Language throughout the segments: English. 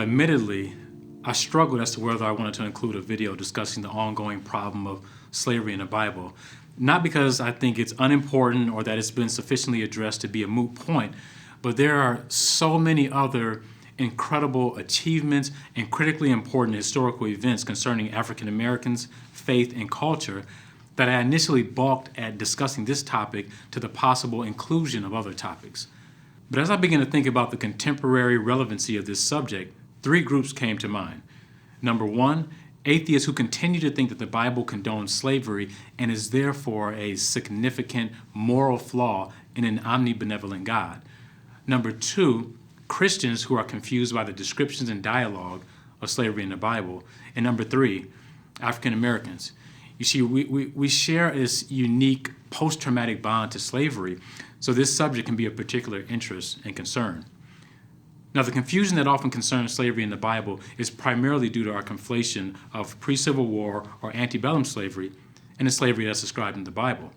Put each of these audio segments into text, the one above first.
Admittedly, I struggled as to whether I wanted to include a video discussing the ongoing problem of slavery in the Bible. Not because I think it's unimportant or that it's been sufficiently addressed to be a moot point, but there are so many other incredible achievements and critically important historical events concerning African Americans, faith, and culture that I initially balked at discussing this topic to the possible inclusion of other topics. But as I began to think about the contemporary relevancy of this subject, three groups came to mind. Number one, atheists who continue to think that the Bible condones slavery and is therefore a significant moral flaw in an omnibenevolent God. Number two, Christians who are confused by the descriptions and dialogue of slavery in the Bible. And number three, African Americans. You see, we share this unique post-traumatic bond to slavery, so this subject can be of particular interest and concern. Now, the confusion that often concerns slavery in the Bible is primarily due to our conflation of pre-Civil War or antebellum slavery and the slavery that's described in the Bible.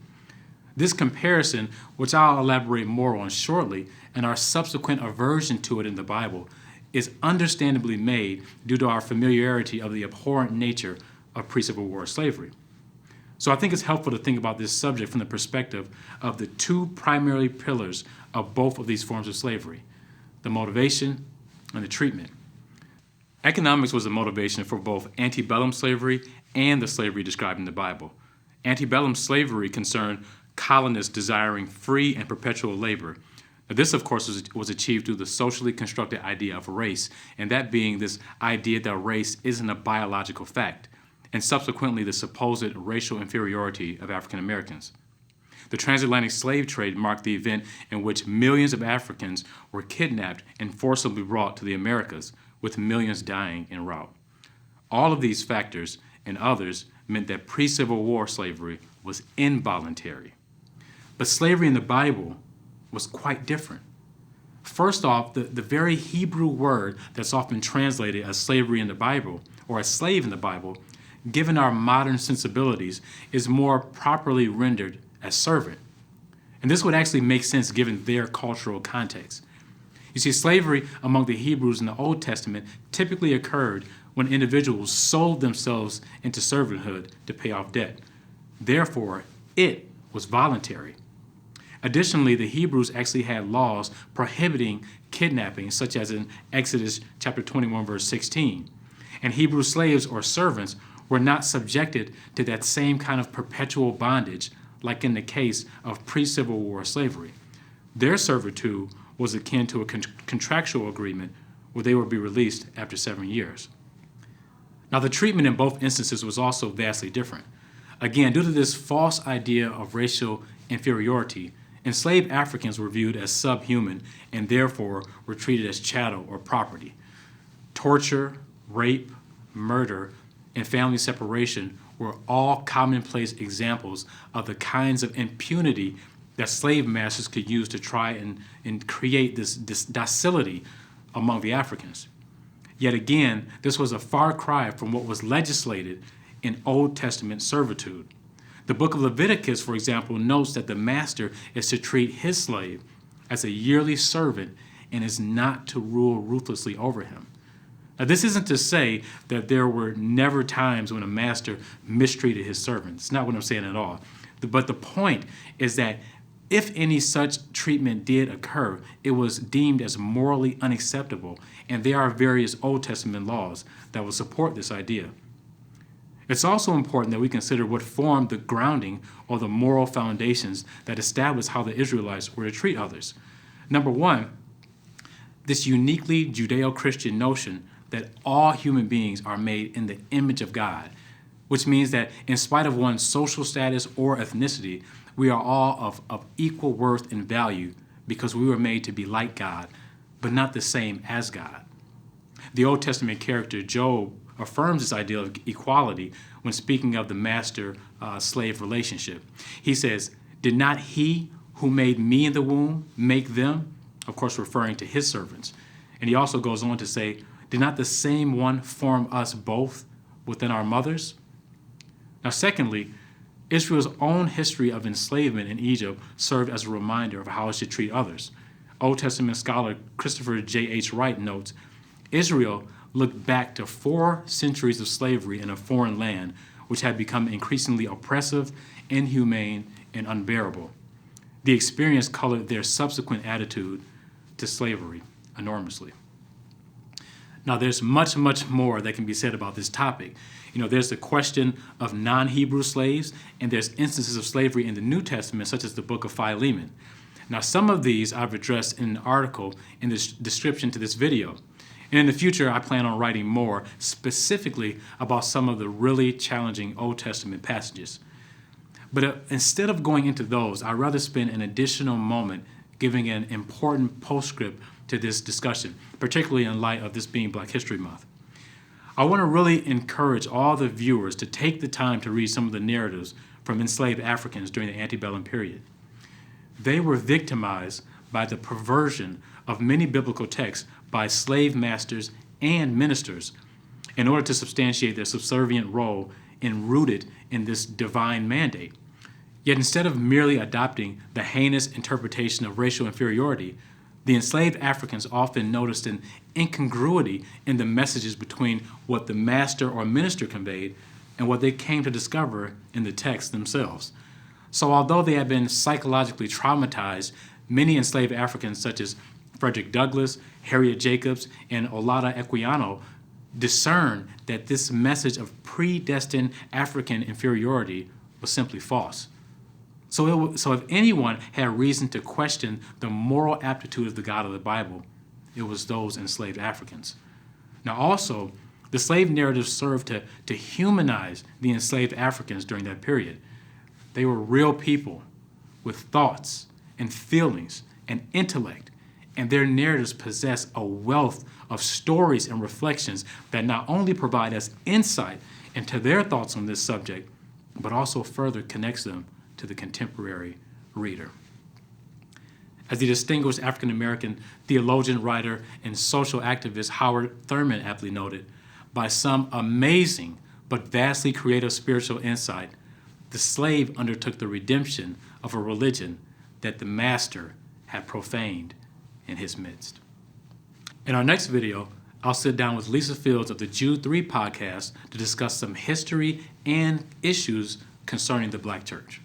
This comparison, which I'll elaborate more on shortly, and our subsequent aversion to it in the Bible, is understandably made due to our familiarity of the abhorrent nature of pre-Civil War slavery. So I think it's helpful to think about this subject from the perspective of the two primary pillars of both of these forms of slavery: the motivation and the treatment. Economics was the motivation for both antebellum slavery and the slavery described in the Bible. Antebellum slavery concerned colonists desiring free and perpetual labor. Now, this, of course, was achieved through the socially constructed idea of race, and that being this idea that race isn't a biological fact, and subsequently the supposed racial inferiority of African Americans. The transatlantic slave trade marked the event in which millions of Africans were kidnapped and forcibly brought to the Americas, with millions dying en route. All of these factors and others meant that pre-Civil War slavery was involuntary. But slavery in the Bible was quite different. First off, the very Hebrew word that's often translated as slavery in the Bible, or as slave in the Bible, given our modern sensibilities, is more properly rendered as servant. And this would actually make sense given their cultural context. You see, slavery among the Hebrews in the Old Testament typically occurred when individuals sold themselves into servanthood to pay off debt. Therefore, it was voluntary. Additionally, the Hebrews actually had laws prohibiting kidnapping, such as in Exodus chapter 21, verse 16. And Hebrew slaves or servants were not subjected to that same kind of perpetual bondage like in the case of pre-Civil War slavery. Their servitude was akin to a contractual agreement where they would be released after 7 years. Now, the treatment in both instances was also vastly different. Again, due to this false idea of racial inferiority, enslaved Africans were viewed as subhuman and therefore were treated as chattel or property. Torture, rape, murder, and family separation were all commonplace examples of the kinds of impunity that slave masters could use to try and create this docility among the Africans. Yet again, this was a far cry from what was legislated in Old Testament servitude. The book of Leviticus, for example, notes that the master is to treat his slave as a yearly servant and is not to rule ruthlessly over him. Now, this isn't to say that there were never times when a master mistreated his servants. It's not what I'm saying at all. But the point is that if any such treatment did occur, it was deemed as morally unacceptable, and there are various Old Testament laws that will support this idea. It's also important that we consider what formed the grounding or the moral foundations that established how the Israelites were to treat others. Number one, this uniquely Judeo-Christian notion that all human beings are made in the image of God, which means that in spite of one's social status or ethnicity, we are all of equal worth and value because we were made to be like God, but not the same as God. The Old Testament character Job affirms this idea of equality when speaking of the master-slave relationship. He says, "Did not he who made me in the womb make them?" Of course, referring to his servants. And he also goes on to say, "Did not the same one form us both within our mothers?" Now, secondly, Israel's own history of enslavement in Egypt served as a reminder of how it should treat others. Old Testament scholar Christopher J.H. Wright notes, "Israel, looked back to 4 centuries of slavery in a foreign land, which had become increasingly oppressive, inhumane, and unbearable. The experience colored their subsequent attitude to slavery enormously. Now, there's much, much more that can be said about this topic. There's the question of non-Hebrew slaves, and there's instances of slavery in the New Testament, such as the book of Philemon. Now, some of these I've addressed in an article in the description to this video. And in the future, I plan on writing more specifically about some of the really challenging Old Testament passages. But instead of going into those, I'd rather spend an additional moment giving an important postscript to this discussion, particularly in light of this being Black History Month. I want to really encourage all the viewers to take the time to read some of the narratives from enslaved Africans during the antebellum period. They were victimized by the perversion of many biblical texts by slave masters and ministers in order to substantiate their subservient role and rooted in this divine mandate. Yet instead of merely adopting the heinous interpretation of racial inferiority, the enslaved Africans often noticed an incongruity in the messages between what the master or minister conveyed and what they came to discover in the texts themselves. So although they had been psychologically traumatized, many enslaved Africans such as Frederick Douglass, Harriet Jacobs, and Olaudah Equiano discerned that this message of predestined African inferiority was simply false. So if anyone had reason to question the moral aptitude of the God of the Bible, it was those enslaved Africans. Now also, the slave narrative served to humanize the enslaved Africans during that period. They were real people with thoughts and feelings and intellect, and their narratives possess a wealth of stories and reflections that not only provide us insight into their thoughts on this subject, but also further connects them to the contemporary reader. As the distinguished African-American theologian, writer, and social activist Howard Thurman aptly noted, by some amazing but vastly creative spiritual insight, the slave undertook the redemption of a religion that the master had profaned in his midst. In our next video, I'll sit down with Lisa Fields of the Jude 3 podcast to discuss some history and issues concerning the Black church.